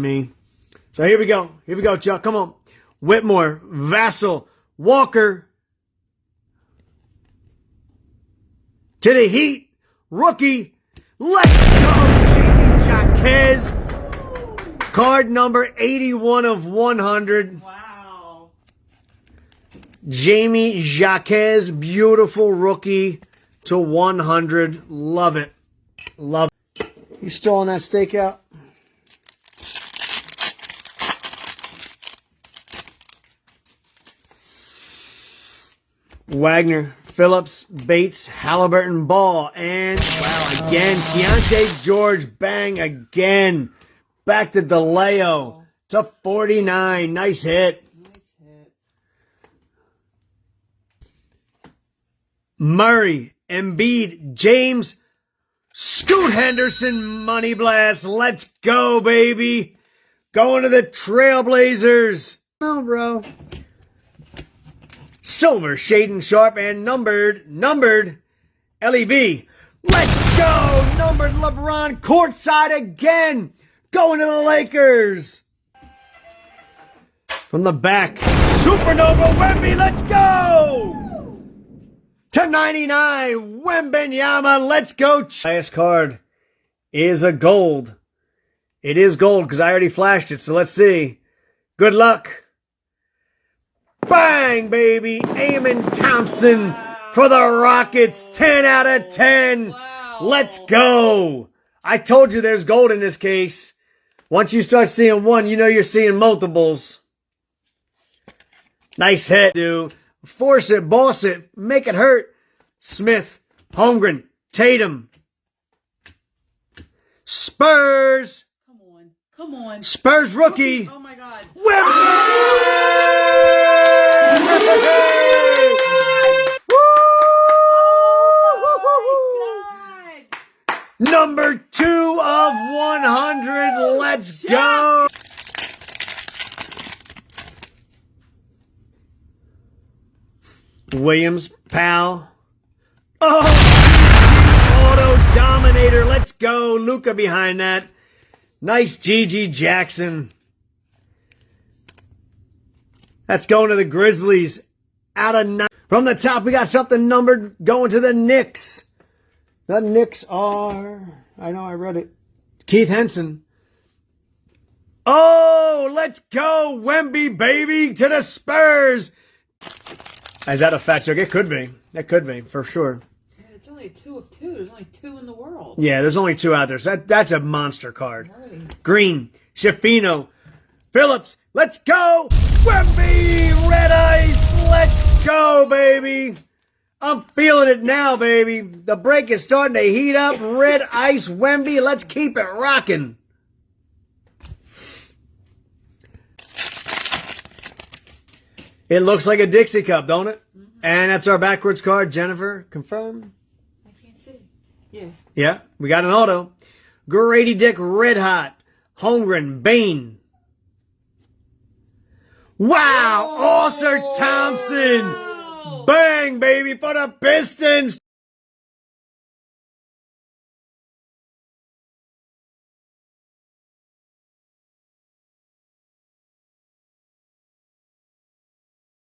me. So here we go. Here we go, Chuck. Come on. Whitmore, Vassell, Walker. To the Heat. Rookie. Let's go, Jamie Jaquez. Card number 81 of 100. Wow. Jamie Jaquez, beautiful rookie to 100. Love it. Love it. You still on that stakeout? Wagner, Phillips, Bates, Halliburton, Ball, and wow, again, Keontae George, bang again. Back to DeLeo to 49. Nice hit. Nice hit. Murray, Embiid, James, Scoot Henderson, money blast. Let's go, baby. Going to the Trailblazers. No, bro. Silver, Shaden Sharp, and numbered, LEB. Let's go. Numbered LeBron courtside again. Going to the Lakers. From the back, Supernova Wemby, let's go! To 99, Wembenyama, let's go. Last card is a gold. It is gold because I already flashed it, so let's see. Good luck. Bang, baby. Eamon Thompson for the Rockets. 10 out of 10. Wow. Let's go. I told you there's gold in this case. Once you start seeing one, you know you're seeing multiples. Nice hit, dude. Force it, boss it, make it hurt. Smith, Holmgren, Tatum. Spurs. Come on. Come on. Spurs rookie. Oh my God. Number 2 of 100. Let's go. Williams, Powell. Oh, auto dominator. Let's go. Luka behind that. Nice Gigi Jackson. That's going to the Grizzlies. Out of 9. From the top, we got something numbered going to the Knicks. The Knicks are, I know I read it, Keith Henson. Oh, let's go, Wemby, baby, to the Spurs. Is that a fact check? It could be. That could be, for sure. Yeah, it's only a 2 of 2. There's only 2 in the world. Yeah, there's only 2 out there. So that's a monster card. Right. Green, Shafino, Phillips, let's go. Wemby, red ice, let's go, baby. I'm feeling it now, baby. The break is starting to heat up. Red ice, Wemby, let's keep it rocking. It looks like a Dixie cup, don't it? Mm-hmm. And that's our backwards card. Jennifer, confirm? I can't see. Yeah. Yeah, we got an auto. Grady Dick, red hot. Holmgren, Bain. Wow, Oscar Thompson. Bang, baby, for the Pistons.